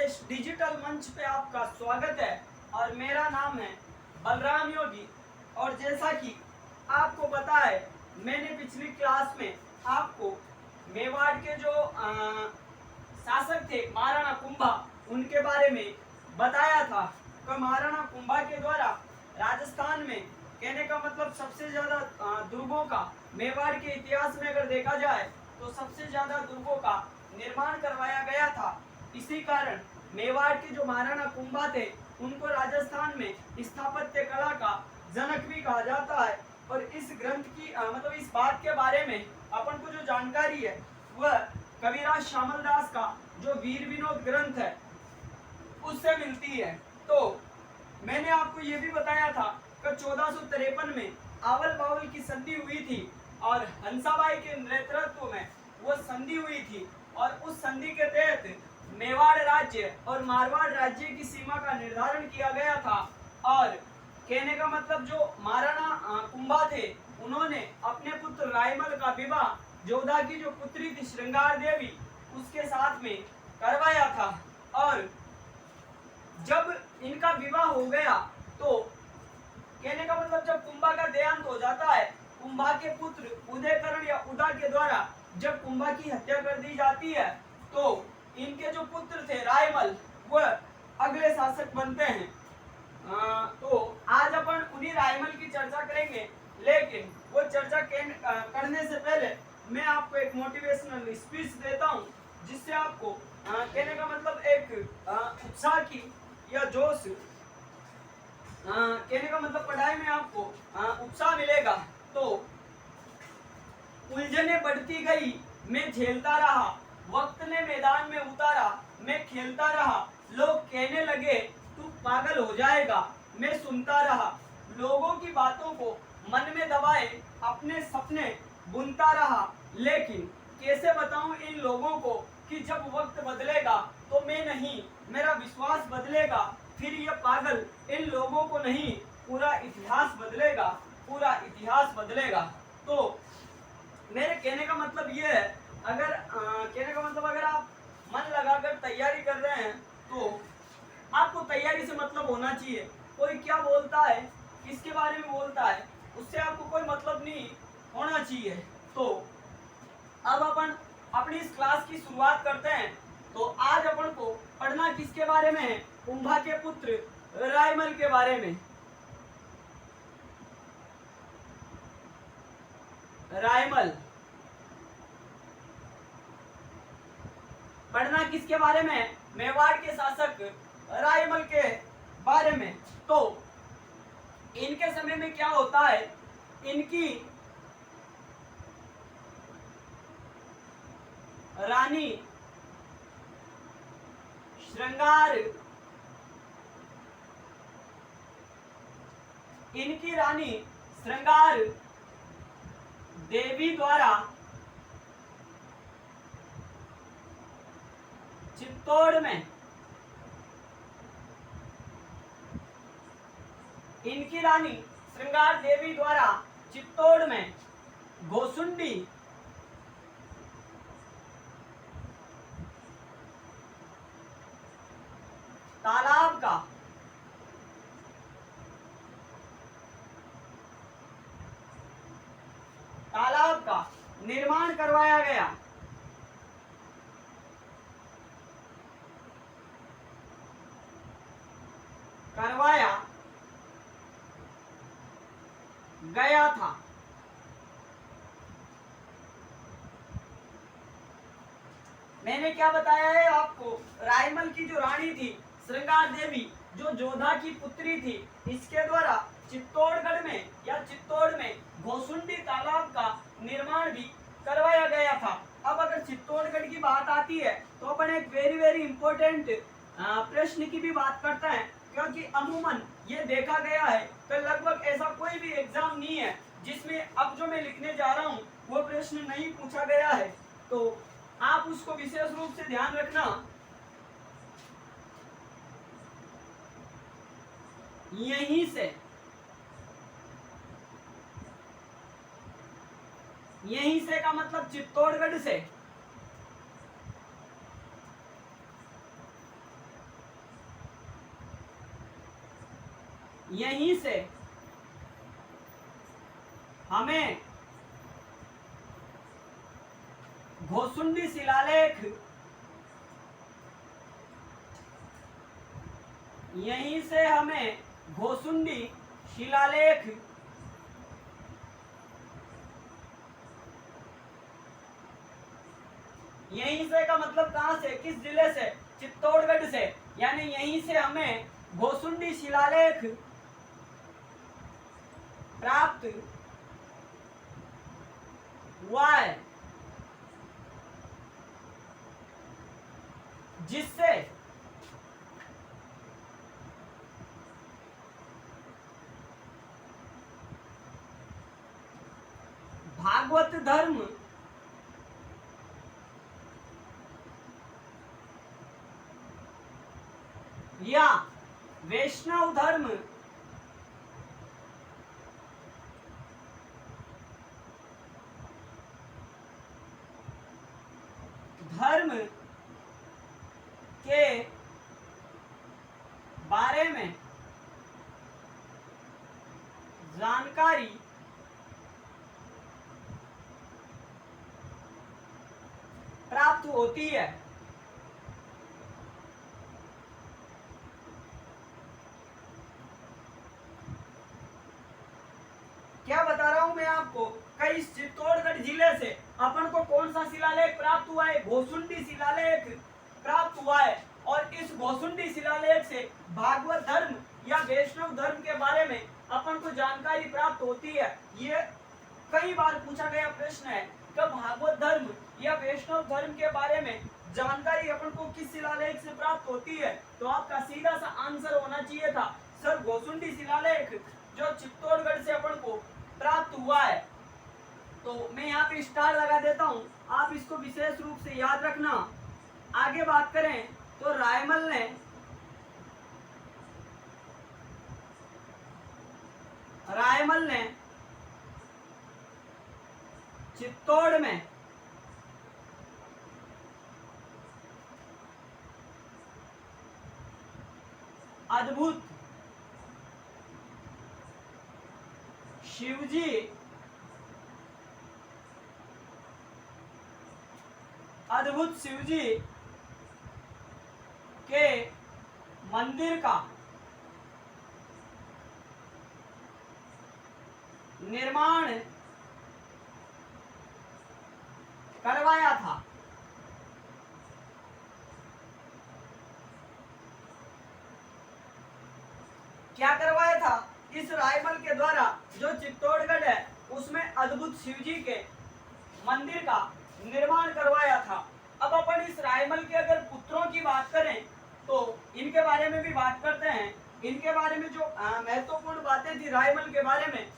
इस डिजिटल मंच पे आपका स्वागत है और मेरा नाम है बलराम योगी। और जैसा कि आपको पता है, मैंने पिछली क्लास में आपको मेवाड़ के जो शासक थे महाराणा कुंभा, उनके बारे में बताया था कि महाराणा कुंभा के द्वारा राजस्थान में, कहने का मतलब सबसे ज्यादा दुर्गों का मेवाड़ के इतिहास में अगर देखा जाए तो सबसे ज्यादा दुर्गों का निर्माण करवाया गया था। इसी कारण मेवाड़ के जो महाराणा कुंभा थे उनको राजस्थान में स्थापत्य कला का जनक भी कहा जाता है। और इस ग्रंथ की मतलब इस बात के बारे में अपन को जो जानकारी है वह कविराज श्यामल दास का जो वीर विनोद ग्रंथ है उससे मिलती है। तो मैंने आपको ये भी बताया था कि 1453 में आवल बावल की संधि हुई थी और हंसाबाई के नेतृत्व में वो संधि हुई थी और उस संधि के तहत मेवाड़ राज्य और मारवाड़ राज्य की सीमा का निर्धारण किया गया था। और कहने का मतलब जो महाराणा कुंभा थे उन्होंने अपने पुत्र रायमल का विवाह जोधा की जो पुत्री थी श्रृंगार देवी उसके साथ में करवाया था। और जब इनका विवाह हो गया तो कहने का मतलब जब कुंभा का देहांत हो जाता है, कुंभा के पुत्र उदयकरण या उदा के द्वारा जब कुंभा की हत्या कर दी जाती है तो इनके जो पुत्र थे रायमल वह अगले शासक बनते हैं। तो आज अपन उन्हीं रायमल की चर्चा करेंगे, लेकिन वो चर्चा करने से पहले मैं आपको एक मोटिवेशनल स्पीच देता हूँ जिससे आपको कहने का मतलब एक उत्साह की या जोश, कहने का मतलब पढ़ाई में आपको उत्साह मिलेगा। तो उलझने बढ़ती गई, मैं झेलता रहा, वक्त ने मैदान में उतारा, मैं खेलता रहा, लोग कहने लगे तू पागल हो जाएगा, मैं सुनता रहा, लोगों की बातों को मन में दबाए अपने सपने बुनता रहा। लेकिन कैसे बताऊं इन लोगों को कि जब वक्त बदलेगा तो मैं नहीं, मेरा विश्वास बदलेगा, फिर ये पागल इन लोगों को नहीं, पूरा इतिहास बदलेगा, पूरा इतिहास बदलेगा। तो मेरे कहने का मतलब ये है, अगर कहने का मतलब अगर आप मन लगाकर तैयारी कर रहे हैं तो आपको तैयारी से मतलब होना चाहिए। कोई क्या बोलता है, किसके बारे में बोलता है, उससे आपको कोई मतलब नहीं होना चाहिए। तो अब अपन अपनी इस क्लास की शुरुआत करते हैं। तो आज अपन को पढ़ना किसके बारे में है? कुंभा के पुत्र रायमल के बारे में। रायमल पढ़ना किसके बारे में? मेवाड़ के शासक रायमल के बारे में। तो इनके समय में क्या होता है, इनकी रानी श्रृंगार, इनकी रानी श्रृंगार देवी द्वारा चित्तौड़ में, इनकी रानी श्रृंगार देवी द्वारा चित्तौड़ में घोसुंडी तालाब का निर्माण करवाया गया। गया था। मैंने क्या बताया है आपको, रायमल की जो रानी थी श्रृंगार देवी, जो जोधा की पुत्री थी, इसके द्वारा चित्तौड़गढ़ में या चित्तौड़ में घोसुंडी तालाब का निर्माण भी करवाया गया था। अब अगर चित्तौड़गढ़ की बात आती है तो अपन एक वेरी वेरी इंपॉर्टेंट प्रश्न की भी बात करते हैं, क्योंकि अमूमन ये देखा गया है कि लगभग ऐसा कोई भी एग्जाम नहीं है जिसमें अब जो मैं लिखने जा रहा हूँ वो प्रश्न नहीं पूछा गया है। तो आप उसको विशेष रूप से ध्यान रखना। यहीं से का मतलब चित्तौड़गढ़ से। यहीं से हमें घोसुंडी शिलालेख, यहीं से हमें घोसुंडी शिलालेख यहीं से का मतलब कहां से, किस जिले से, चित्तौड़गढ़ से, यानी यहीं से हमें घोसुंडी शिलालेख प्राप्त हुआ है, जिससे भागवत धर्म या वैष्णव धर्म के बारे में जानकारी प्राप्त होती है। क्या बता रहा हूं मैं आपको, कई चित्तौड़गढ़ जिले से अपन को कौन सा शिलालेख प्राप्त हुआ है, घोसुंडी शिलालेख प्राप्त हुआ है। और इस घोसुंडी शिलालेख से भागवत धर्म या वैष्णव धर्म के बारे में अपन को जानकारी प्राप्त होती है। ये कई बार पूछा गया प्रश्न है कि भागवत धर्म या वैष्णव धर्म के बारे में जानकारी अपन को किस शिलालेख से प्राप्त होती है। तो आपका सीधा सा आंसर होना चाहिए था सर घोसुंडी शिलालेख, जो चित्तौड़गढ़ से अपन को प्राप्त हुआ है। तो मैं यहाँ पे स्टार लगा देता हूँ, आप इसको विशेष रूप से याद रखना। आगे बात करें तो रायमल ने चित्तौड़ में अद्भुत शिवजी के मंदिर का निर्माण करवाया था। क्या करवाया था? इस रायमल के द्वारा जो चित्तौड़गढ़ है उसमें अद्भुत शिवजी के मंदिर का निर्माण करवाया था। अब अपन इस रायमल के अगर पुत्रों की बात करें तो इनके बारे में भी बात करते हैं। इनके बारे में जो महत्वपूर्ण बातें थी रायमल के बारे में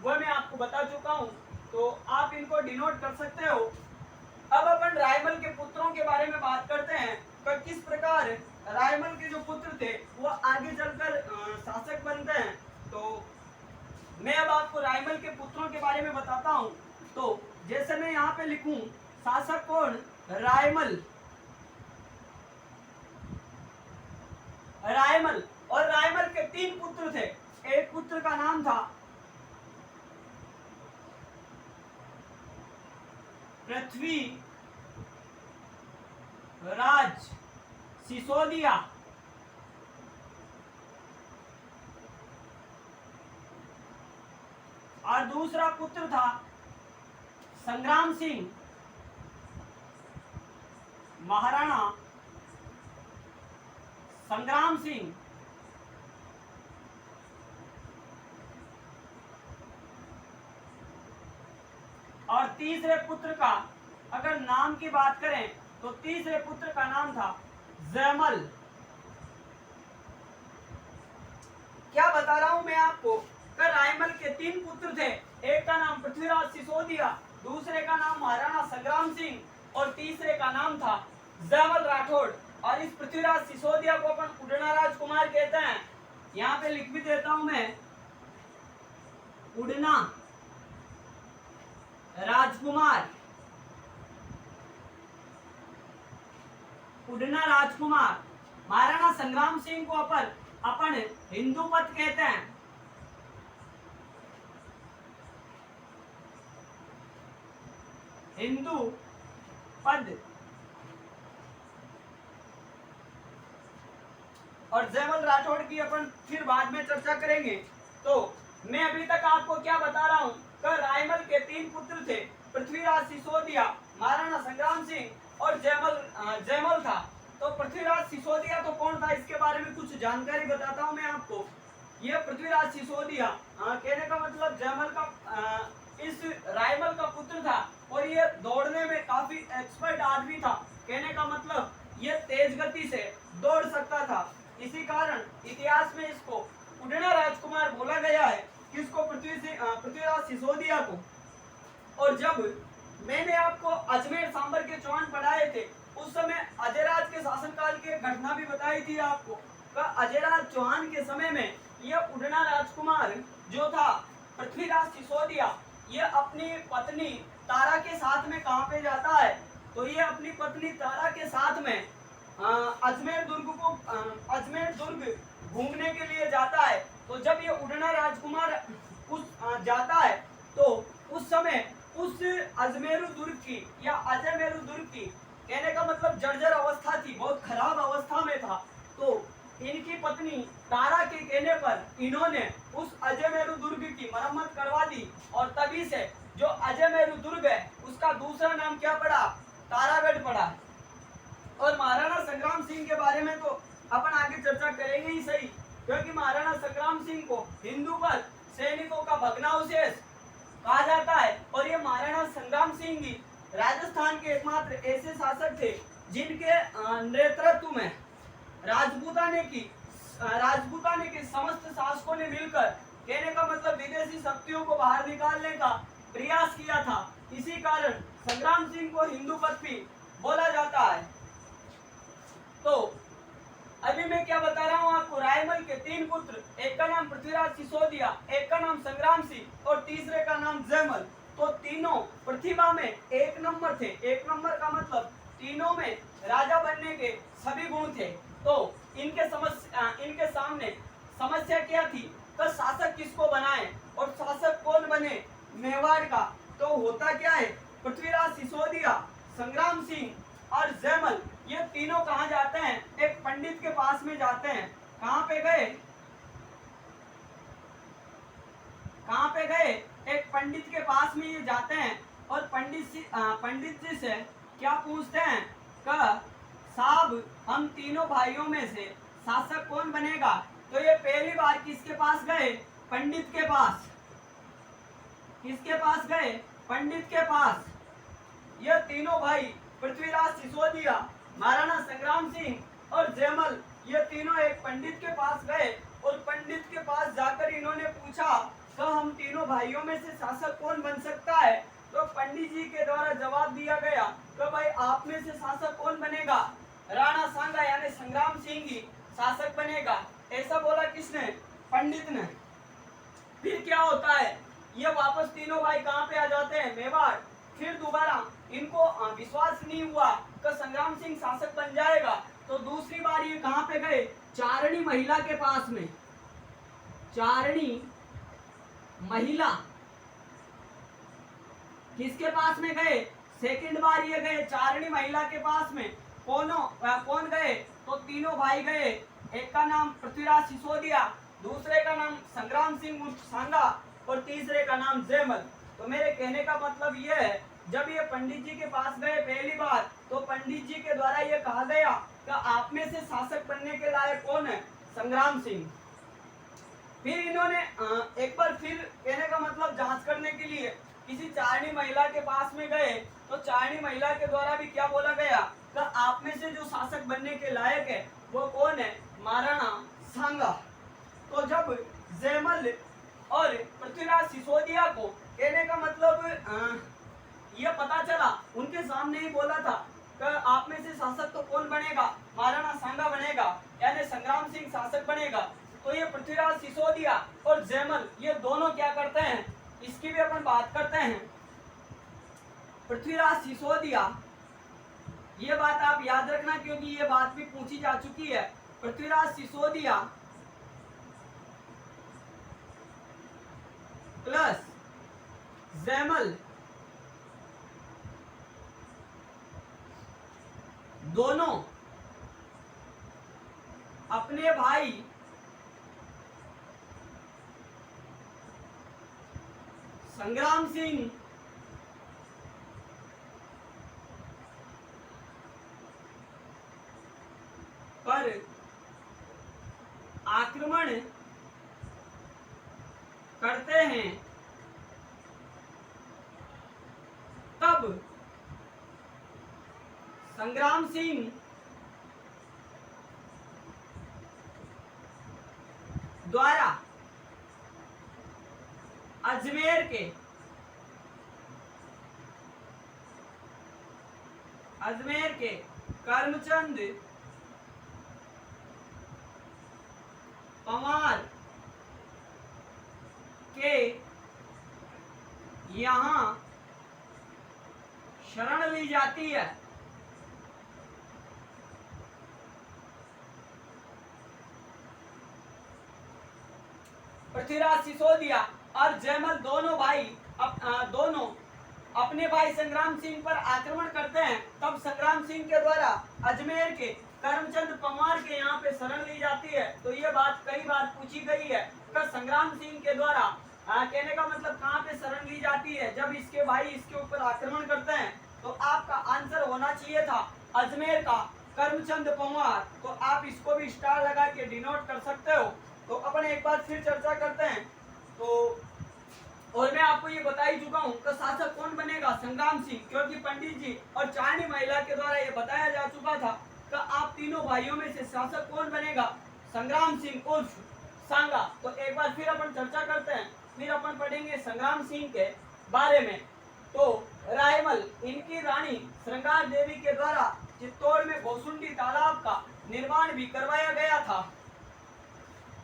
वो मैं आपको बता चुका हूं, तो आप इनको डिनोट कर सकते हो। अब अपन रायमल के पुत्रों के बारे में बात करते हैं तो किस प्रकार रायमल के जो पुत्र थे वो आगे चलकर शासक बनते हैं। तो मैं अब आपको रायमल के पुत्रों के बारे में बताता हूं। तो जैसे मैं यहाँ पे लिखूं शासक कौन, रायमल। और रायमल के 3 पुत्र थे। एक पुत्र का नाम था पृथ्वी राज सिसोदिया, और दूसरा पुत्र था संग्राम सिंह, महाराणा संग्राम सिंह। और तीसरे पुत्र का अगर नाम की बात करें तो तीसरे पुत्र का नाम था जयमल। क्या बता रहा हूं मैं आपको कि रायमल के 3 पुत्र थे। एक का नाम पृथ्वीराज सिसोदिया, दूसरे का नाम महाराणा संग्राम सिंह और तीसरे का नाम था जयमल राठौड़। और इस पृथ्वीराज सिसोदिया को अपन उड़ना राजकुमार कहते हैं। यहाँ पे लिख भी देता हूं मैं, उड़ना राजकुमार। उड़ना राजकुमार। महाराणा संग्राम सिंह को अपन अपन हिंदू पद कहते हैं। हिंदू पद और जयमल राठौड़ की अपन फिर बाद में चर्चा करेंगे। तो मैं अभी तक आपको क्या बता रहा हूँ कि रायमल के 3 पुत्र थे, पृथ्वीराज, सिसोदिया, महाराणा संग्राम सिंह और जयमल था। तो पृथ्वीराज सिसोदिया तो कौन था, इसके बारे में कुछ जानकारी बताता हूँ मैं आपको। ये पृथ्वीराज सिसोदिया कहने का मतलब जयमल का इस रायमल का पुत्र था और ये दौड़ने में काफी एक्सपर्ट आदमी था। कहने का मतलब ये तेज गति से दौड़ सकता था। इसी कारण इतिहास में इसको उड़ना राजकुमार बोला गया है, किसको, पृथ्वीराज सिसोदिया को। और जब मैंने आपको अजमेर सांबर के चौहान पढ़ाए थे, उस समय अजयराज के शासनकाल की एक घटना भी बताई थी आपको। अजयराज चौहान के समय में यह उड़ना राजकुमार जो था पृथ्वीराज सिसोदिया, ये अपनी पत्नी तारा के साथ में कहाँ पे जाता है, तो ये अपनी पत्नी तारा के साथ में अजमेर दुर्ग घूमने के लिए जाता है। तो जब ये उड़ना राजकुमार उस जाता है तो उस समय उस अजमेरू दुर्ग की या अजमेरू दुर्ग की कहने का मतलब जर्जर अवस्था थी, बहुत खराब अवस्था में था। तो इनकी पत्नी तारा के कहने पर इन्होंने उस अजमेरू दुर्ग की मरम्मत करवा दी और तभी से जो अजमेरू दुर्ग है उसका दूसरा नाम क्या पड़ा, तारागढ़ पड़ा। और महाराणा संग्राम सिंह के बारे में तो अपन आगे चर्चा करेंगे ही सही, क्योंकि महाराणा संग्राम सिंह को हिंदू पर सैनिकों का भग्नावशेष कहा जाता है। और ये महाराणा संग्राम सिंह ही राजस्थान के एकमात्र ऐसे शासक थे जिनके नेतृत्व में राजपूताने के समस्त शासकों ने मिलकर कहने का मतलब विदेशी शक्तियों को बाहर निकालने का प्रयास किया था। इसी कारण संग्राम सिंह को हिंदू पद भी बोला जाता है। तो अभी मैं क्या बता रहा हूँ आपको, रायमल के 3 पुत्र, एक का नाम पृथ्वीराज सिसोदिया, एक का नाम संग्राम सिंह और तीसरे का नाम जयमल। तो तीनों प्रतिभा में 1 नंबर थे। 1 नंबर का मतलब तीनों में राजा बनने के सभी गुण थे। तो इनके सामने समस्या क्या थी, तो शासक किसको बनाए और शासक कौन बने मेवाड़ का। तो होता क्या है, पृथ्वीराज सिसोदिया, संग्राम सिंह और जयमल ये तीनों कहाँ जाते हैं, एक पंडित के पास में जाते हैं। कहाँ पे गए, एक पंडित के पास में ये जाते हैं और पंडित जी से क्या पूछते हैं कि साहब हम तीनों भाइयों में से शासक कौन बनेगा। तो ये पहली बार किसके पास गए, पंडित के पास। किसके पास गए, पंडित के पास। ये तीनों भाई पृथ्वीराज सिसोदिया, महाराणा संग्राम सिंह और जयमल, ये तीनों एक पंडित के पास गए और पंडित के पास जाकर इन्होंने पूछा कि हम तीनों भाइयों में से शासक कौन बन सकता है। तो पंडित जी के द्वारा जवाब दिया गया कि भाई आप में से शासक कौन बनेगा, राणा सांगा यानी संग्राम सिंह ही शासक बनेगा। ऐसा बोला किसने, पंडित ने। फिर क्या होता है, ये वापस तीनों भाई कहाँ पे आ जाते हैं, मेवाड़। फिर दोबारा इनको विश्वास नहीं हुआ कि संग्राम सिंह शासक बन जाएगा, तो दूसरी बार ये कहाँ पे गए, चारणी महिला के पास में। चारणी महिला किसके पास में गए, सेकंड बार ये गए चारणी महिला के पास में। कौन गए, तो तीनों भाई गए। एक का नाम पृथ्वीराज सिसोदिया, दूसरे का नाम संग्राम सिंह उर्फ सांगा और तीसरे का नाम जयमल। तो मेरे कहने का मतलब ये है, जब ये पंडित जी के पास गए पहली बार, तो पंडित जी के द्वारा ये कहा गया कि आप में से शासक बनने के लायक कौन है, संग्राम सिंह। फिर इन्होंने एक बार फिर कहने का मतलब जांच करने के लिए किसी चारणी महिला के पास में गए, तो चारणी महिला के द्वारा भी क्या बोला गया कि आप में से जो शासक बनने के लायक है वो कौन है, महाराणा सांगा। तो जब जयमल और पृथ्वीराज सिसोदिया को कहने का मतलब ये पता चला, उनके सामने ही बोला था कि आप में से शासक तो कौन बनेगा, महाराणा सांगा बनेगा यानी संग्राम सिंह शासक बनेगा। तो ये पृथ्वीराज सिसोदिया और जयमल ये दोनों क्या करते हैं, इसकी भी अपन बात करते हैं। पृथ्वीराज सिसोदिया, ये बात आप याद रखना क्योंकि ये बात भी पूछी जा चुकी है। पृथ्वीराज सिसोदिया प्लस जैमल दोनों अपने भाई संग्राम सिंह पर आक्रमण करते हैं, तब संग्राम सिंह द्वारा अजमेर के करमचंद पंवार के यहाँ शरण ली जाती है। पृथ्वीराज सिसोदिया और जयमल दोनों भाई दोनों अपने भाई संग्राम सिंह पर आक्रमण करते हैं, तब संग्राम सिंह के द्वारा अजमेर के करमचंद पंवार के यहाँ पे शरण ली जाती है। तो ये बात कई बार पूछी गई है कि संग्राम सिंह के द्वारा कहने का मतलब कहाँ पे शरण ली जाती है, जब इसके भाई इसके ऊपर आक्रमण करते हैं। तो आपका आंसर होना चाहिए था अजमेर का करमचंद पंवार। तो आप इसको भी स्टार लगा के डिनोट कर सकते हो। तो अपन एक बार फिर चर्चा करते हैं। तो और मैं आपको ये बता ही चुका हूँ कि शासक कौन बनेगा, संग्राम सिंह, क्योंकि पंडित जी और चारनी महिला के द्वारा ये बताया जा चुका था कि आप तीनों भाइयों में से शासक कौन बनेगा, संग्राम सिंह उर्फ सांगा। तो एक बार फिर अपन चर्चा करते हैं, फिर अपन पढ़ेंगे संग्राम सिंह के बारे में। तो रायमल इनकी रानी श्रृंगार देवी के द्वारा चित्तौड़ में भोसुंडी तालाब का निर्माण भी करवाया गया था।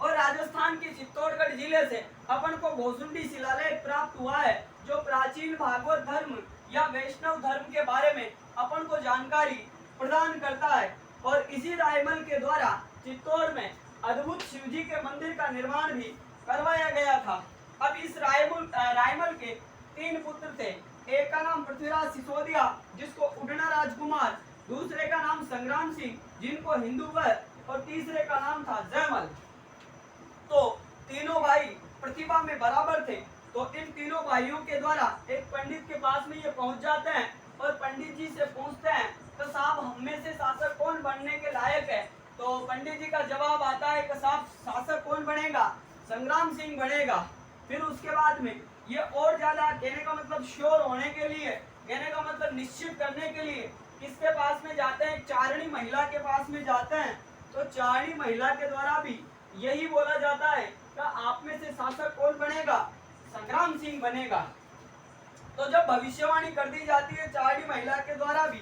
और राजस्थान के चित्तौड़गढ़ जिले से अपन को भोसुंडी शिलालेख प्राप्त हुआ है, जो प्राचीन भागवत धर्म या वैष्णव धर्म के बारे में अपन को जानकारी प्रदान करता है। और इसी रायमल के द्वारा चित्तौड़ में अद्भुत शिवजी के मंदिर का निर्माण भी करवाया गया था। अब इस रायमल के 3 पुत्र थे। एक का नाम पृथ्वीराज सिसोदिया, जिसको उड़ना राजकुमार, दूसरे का नाम संग्राम सिंह, जिनको हिंदूवर, और तीसरे का नाम था जयमल। तो तीनों भाई प्रतिभा में बराबर थे। तो इन तीनों भाइयों के द्वारा एक पंडित के पास में ये पहुंच जाते हैं और पंडित जी से पूछते हैं तो साहब हम में से शासक कौन बनने के लायक है। तो पंडित जी का जवाब आता है कि साहब शासक कौन बनेगा, संग्राम सिंह बनेगा। फिर उसके बाद में ये और ज्यादा कहने का मतलब श्योर होने के लिए, कहने का मतलब निश्चित करने के लिए किसके पास में जाते हैं, चारणी महिला के पास में जाते हैं। तो चारणी महिला के द्वारा भी यही बोला जाता है कि आप में से शासक कौन बनेगा, संग्राम सिंह बनेगा। तो जब भविष्यवाणी कर दी जाती है चारणी महिला के द्वारा भी,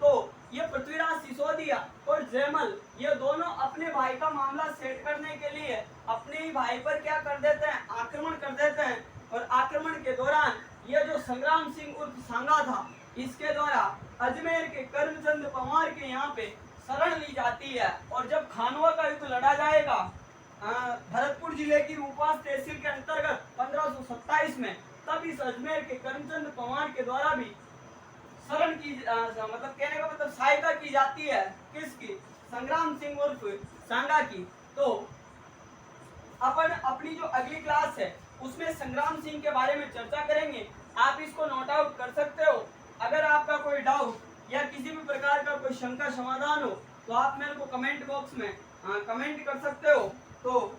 तो ये पृथ्वीराज सिसोदिया और जयमल ये दोनों अपने भाई का मामला सेट करने के लिए अपने ही भाई पर क्या कर देते हैं, आक्रमण कर देते हैं। और आक्रमण के दौरान ये जो संग्राम सिंह उर्फ सांगा था, इसके द्वारा अजमेर के करमचंद पंवार के यहाँ पे शरण ली जाती है। और जब खानवा का युद्ध लड़ा जाएगा भरतपुर जिले की रूपास तहसील के अंतर्गत 1527 में, तब इस अजमेर के करमचंद पंवार के द्वारा भी शरण की मतलब कहने का मतलब सहायता की जाती है। किसकी, संग्राम सिंह उर्फ सांगा की। तो अपन अपनी जो अगली क्लास है उसमें संग्राम सिंह के बारे में चर्चा करेंगे। आप इसको नोट आउट कर सकते हो। अगर आपका कोई डाउट या किसी भी प्रकार का कोई शंका समाधान हो तो आप मेरे को कमेंट बॉक्स में कमेंट कर सकते हो। तो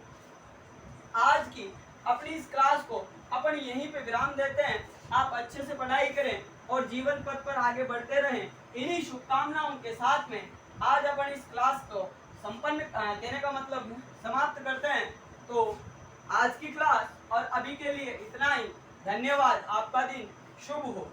आज की अपनी इस क्लास को अपन यहीं पे विराम देते हैं। आप अच्छे से पढ़ाई करें और जीवन पथ पर आगे बढ़ते रहें। इन्हीं शुभकामनाओं के साथ में आज अपन इस क्लास को संपन्न देने का मतलब समाप्त करते हैं। तो आज की क्लास और अभी के लिए इतना ही। धन्यवाद। आपका दिन शुभ हो।